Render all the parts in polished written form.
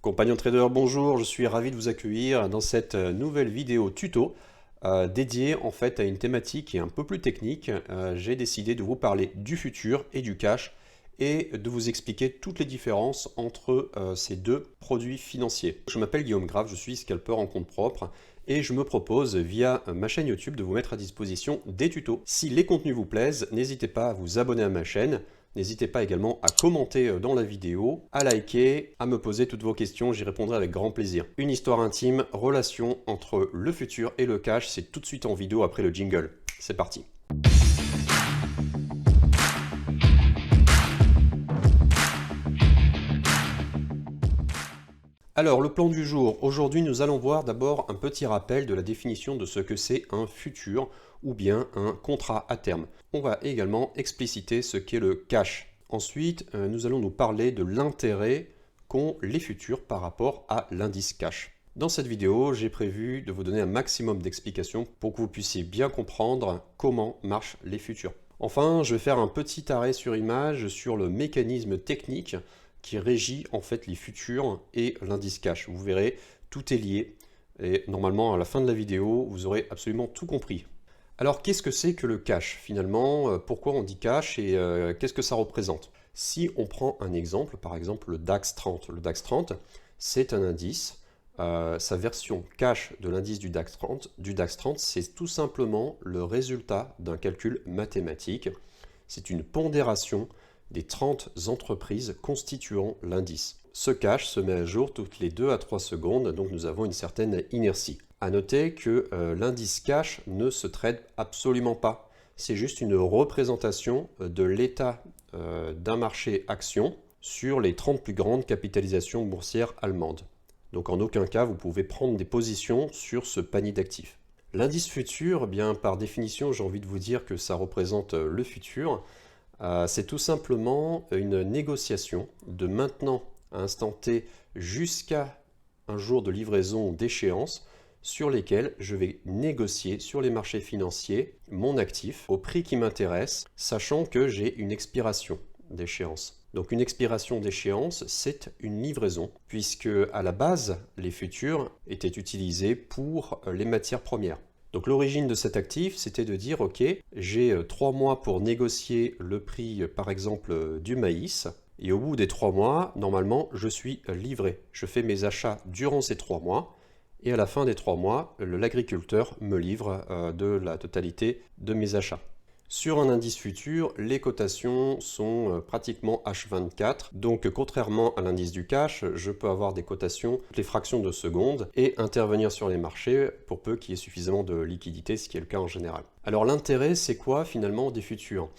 Compagnon trader, bonjour, je suis ravi de vous accueillir dans cette nouvelle vidéo tuto dédiée en fait à une thématique qui est un peu plus technique. J'ai décidé de vous parler du futur et du cash et de vous expliquer toutes les différences entre ces deux produits financiers. Je m'appelle Guillaume Grave, je suis scalper en compte propre et je me propose via ma chaîne YouTube de vous mettre à disposition des tutos. Si les contenus vous plaisent, n'hésitez pas à vous abonner à ma chaîne. N'hésitez pas également à commenter dans la vidéo, à liker, à me poser toutes vos questions, j'y répondrai avec grand plaisir. Une histoire intime, relation entre le futur et le cash, c'est tout de suite en vidéo après le jingle. C'est parti. Alors, le plan du jour. Aujourd'hui, nous allons voir d'abord un petit rappel de la définition de ce que c'est un futur ou bien un contrat à terme. On va également expliciter ce qu'est le cash. Ensuite, nous allons nous parler de l'intérêt qu'ont les futurs par rapport à l'indice cash. Dans cette vidéo, j'ai prévu de vous donner un maximum d'explications pour que vous puissiez bien comprendre comment marchent les futurs. Enfin, je vais faire un petit arrêt sur image sur le mécanisme technique qui régit en fait les futurs et l'indice cash. Vous verrez, tout est lié et normalement à la fin de la vidéo, vous aurez absolument tout compris. Alors qu'est-ce que c'est que le cash finalement? Pourquoi on dit cash et qu'est-ce que ça représente? Si on prend un exemple, par exemple le DAX 30. Le DAX 30, c'est un indice. Sa version cash de l'indice du DAX 30, c'est tout simplement le résultat d'un calcul mathématique. C'est une pondération des 30 entreprises constituant l'indice. Ce cash se met à jour toutes les 2 à 3 secondes, donc nous avons une certaine inertie. À noter que l'indice cash ne se trade absolument pas. C'est juste une représentation de l'état d'un marché action sur les 30 plus grandes capitalisations boursières allemandes. Donc en aucun cas, vous pouvez prendre des positions sur ce panier d'actifs. L'indice futur, eh bien, par définition, j'ai envie de vous dire que ça représente le futur. C'est tout simplement une négociation de maintenant à instant T jusqu'à un jour de livraison d'échéance sur lesquels je vais négocier sur les marchés financiers mon actif au prix qui m'intéresse, sachant que j'ai une expiration d'échéance. Donc une expiration d'échéance, c'est une livraison, puisque à la base, les futurs étaient utilisés pour les matières premières. Donc l'origine de cet actif, c'était de dire, ok, j'ai 3 mois pour négocier le prix, par exemple, du maïs, et au bout des 3 mois, normalement, je suis livré. Je fais mes achats durant ces 3 mois, et à la fin des 3 mois, l'agriculteur me livre de la totalité de mes achats. Sur un indice futur, les cotations sont pratiquement H24, donc contrairement à l'indice du cash, je peux avoir des cotations toutes les fractions de seconde et intervenir sur les marchés pour peu qu'il y ait suffisamment de liquidité, ce qui est le cas en général. Alors l'intérêt, c'est quoi finalement des futurs?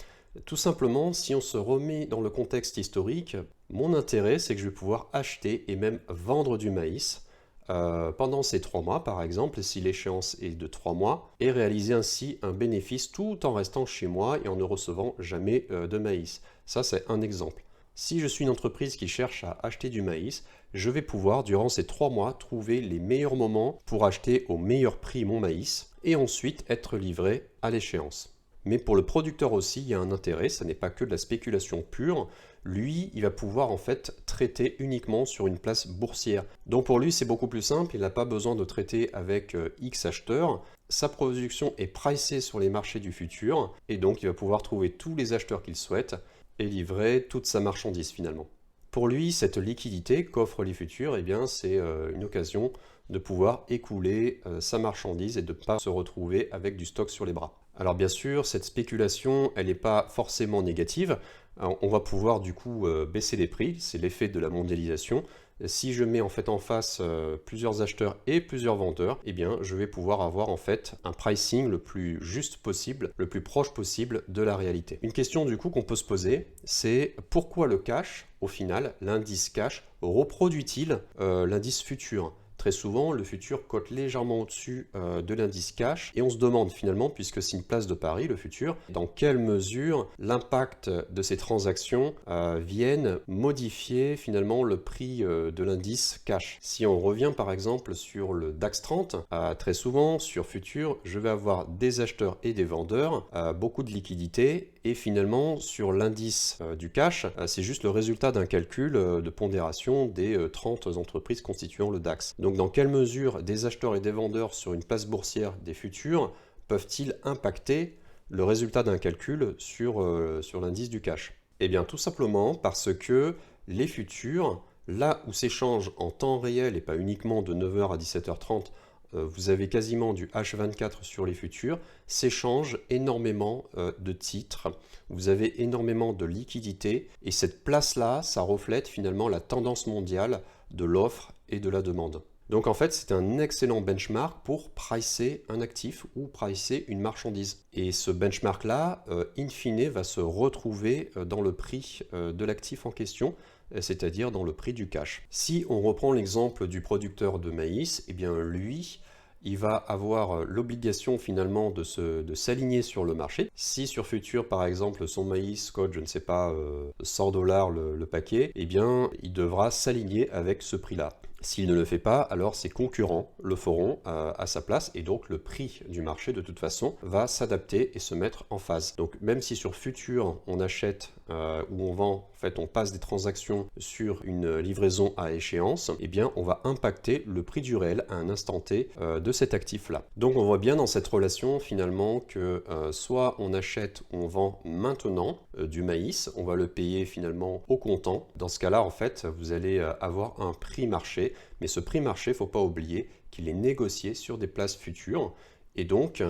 Tout simplement, si on se remet dans le contexte historique, mon intérêt, c'est que je vais pouvoir acheter et même vendre du maïs pendant ces 3 mois, par exemple, si l'échéance est de 3 mois, et réaliser ainsi un bénéfice tout en restant chez moi et en ne recevant jamais de maïs. Ça, c'est un exemple. Si je suis une entreprise qui cherche à acheter du maïs, je vais pouvoir, durant ces 3 mois, trouver les meilleurs moments pour acheter au meilleur prix mon maïs et ensuite être livré à l'échéance. Mais pour le producteur aussi, il y a un intérêt, ça n'est pas que de la spéculation pure. Lui, il va pouvoir en fait traiter uniquement sur une place boursière. Donc pour lui, c'est beaucoup plus simple, il n'a pas besoin de traiter avec X acheteurs. Sa production est pricée sur les marchés du futur et donc il va pouvoir trouver tous les acheteurs qu'il souhaite et livrer toute sa marchandise finalement. Pour lui, cette liquidité qu'offrent les futurs, eh bien, c'est une occasion de pouvoir écouler sa marchandise et de ne pas se retrouver avec du stock sur les bras. Alors bien sûr, cette spéculation, elle n'est pas forcément négative. On va pouvoir du coup baisser les prix, c'est l'effet de la mondialisation. Si je mets en fait en face plusieurs acheteurs et plusieurs vendeurs, eh bien je vais pouvoir avoir en fait un pricing le plus juste possible, le plus proche possible de la réalité. Une question du coup qu'on peut se poser, c'est pourquoi le cash, au final, l'indice cash, reproduit-il l'indice futur? Très souvent, le futur cote légèrement au-dessus de l'indice cash et on se demande finalement, puisque c'est une place de pari, le futur, dans quelle mesure l'impact de ces transactions viennent modifier finalement le prix de l'indice cash. Si on revient par exemple sur le DAX 30, très souvent sur futur, je vais avoir des acheteurs et des vendeurs, beaucoup de liquidités Et finalement, sur l'indice du cash, c'est juste le résultat d'un calcul de pondération des 30 entreprises constituant le DAX. Donc dans quelle mesure des acheteurs et des vendeurs sur une place boursière des futurs peuvent-ils impacter le résultat d'un calcul sur l'indice du cash? Eh bien tout simplement parce que les futurs, là où s'échangent en temps réel et pas uniquement de 9h à 17h30, vous avez quasiment du H24 sur les futurs, s'échangent énormément de titres, vous avez énormément de liquidités, et cette place-là, ça reflète finalement la tendance mondiale de l'offre et de la demande. Donc en fait, c'est un excellent benchmark pour pricer un actif ou pricer une marchandise. Et ce benchmark-là, in fine, va se retrouver dans le prix de l'actif en question, c'est-à-dire dans le prix du cash. Si on reprend l'exemple du producteur de maïs, eh bien lui, il va avoir l'obligation finalement de s'aligner sur le marché. Si sur futur, par exemple, son maïs cote, je ne sais pas, 100 $ le paquet, eh bien, il devra s'aligner avec ce prix-là. S'il ne le fait pas, alors ses concurrents le feront à sa place et donc le prix du marché de toute façon va s'adapter et se mettre en phase. Donc même si sur futur on achète ou on vend, en fait on passe des transactions sur une livraison à échéance, eh bien on va impacter le prix du réel à un instant T de cet actif-là. Donc on voit bien dans cette relation finalement que soit on achète ou on vend maintenant du maïs, on va le payer finalement au comptant. Dans ce cas-là, en fait, vous allez avoir un prix marché. Mais ce prix marché, il ne faut pas oublier qu'il est négocié sur des places futures et donc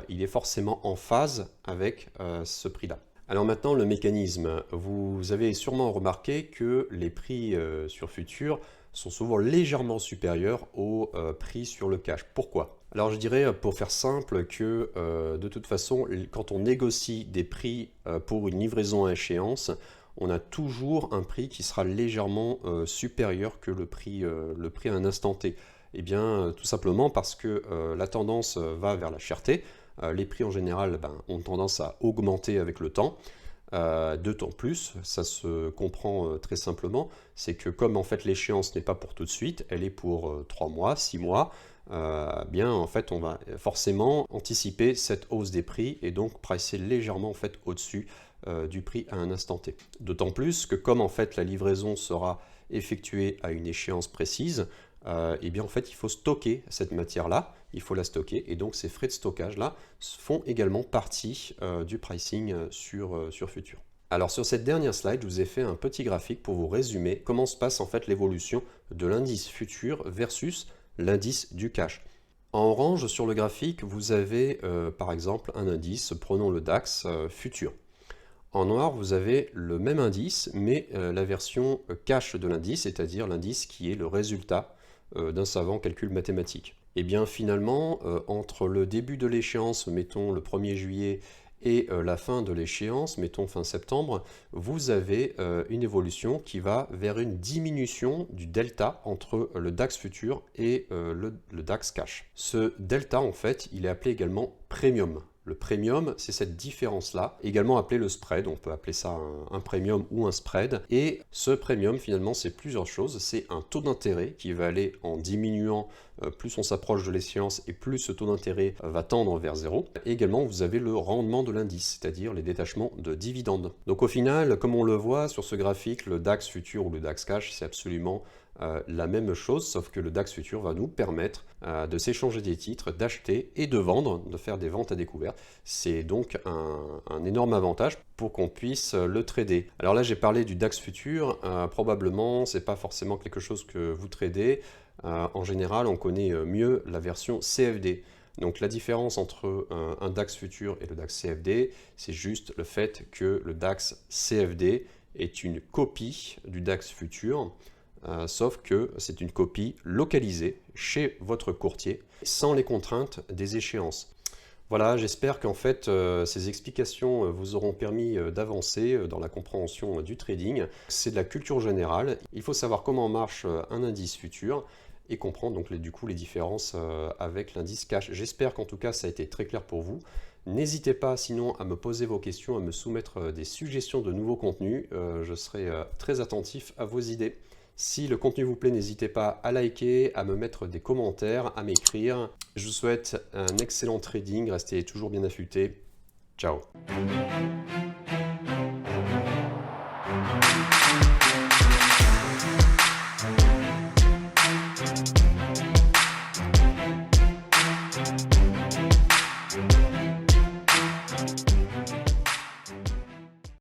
il est forcément en phase avec ce prix-là. Alors maintenant, le mécanisme. Vous avez sûrement remarqué que les prix sur futurs sont souvent légèrement supérieurs aux prix sur le cash. Pourquoi? Alors je dirais, pour faire simple, que de toute façon, quand on négocie des prix pour une livraison à échéance, on a toujours un prix qui sera légèrement supérieur que le prix à un instant T. Eh bien, tout simplement parce que la tendance va vers la cherté. Les prix en général ont tendance à augmenter avec le temps. D'autant plus, ça se comprend très simplement, c'est que comme en fait l'échéance n'est pas pour tout de suite, elle est pour 3 mois, 6 mois, bien en fait on va forcément anticiper cette hausse des prix et donc pricer légèrement en fait au-dessus du prix à un instant T. D'autant plus que comme en fait la livraison sera effectuée à une échéance précise, et bien en fait il faut stocker cette matière-là, il faut la stocker et donc ces frais de stockage-là font également partie du pricing sur futur. Alors sur cette dernière slide, je vous ai fait un petit graphique pour vous résumer comment se passe en fait l'évolution de l'indice futur versus l'indice du cash. En orange sur le graphique, vous avez par exemple un indice, prenons le DAX futur. En noir, vous avez le même indice, mais la version cash de l'indice, c'est-à-dire l'indice qui est le résultat d'un savant calcul mathématique. Et bien finalement, entre le début de l'échéance, mettons le 1er juillet, et la fin de l'échéance, mettons fin septembre, vous avez une évolution qui va vers une diminution du delta entre le DAX futur et le DAX cash. Ce delta, en fait, il est appelé également premium. Le premium, c'est cette différence-là, également appelé le spread, on peut appeler ça un premium ou un spread. Et ce premium, finalement, c'est plusieurs choses. C'est un taux d'intérêt qui va aller en diminuant, plus on s'approche de l'échéance et plus ce taux d'intérêt va tendre vers zéro. Et également, vous avez le rendement de l'indice, c'est-à-dire les détachements de dividendes. Donc au final, comme on le voit sur ce graphique, le DAX futur ou le DAX cash, c'est absolument la même chose, sauf que le DAX futur va nous permettre de s'échanger des titres, d'acheter et de vendre, de faire des ventes à découvert. C'est donc un énorme avantage pour qu'on puisse le trader. Alors là, j'ai parlé du DAX futur, probablement, c'est pas forcément quelque chose que vous tradez. En général, on connaît mieux la version CFD. Donc la différence entre un DAX futur et le DAX CFD, c'est juste le fait que le DAX CFD est une copie du DAX futur, sauf que c'est une copie localisée chez votre courtier, sans les contraintes des échéances. Voilà, j'espère qu'en fait ces explications vous auront permis d'avancer dans la compréhension du trading. C'est de la culture générale, il faut savoir comment marche un indice futur et comprendre donc du coup les différences avec l'indice cash. J'espère qu'en tout cas ça a été très clair pour vous. N'hésitez pas sinon à me poser vos questions, à me soumettre des suggestions de nouveaux contenus. Je serai très attentif à vos idées. Si le contenu vous plaît, n'hésitez pas à liker, à me mettre des commentaires, à m'écrire. Je vous souhaite un excellent trading, restez toujours bien affûtés. Ciao.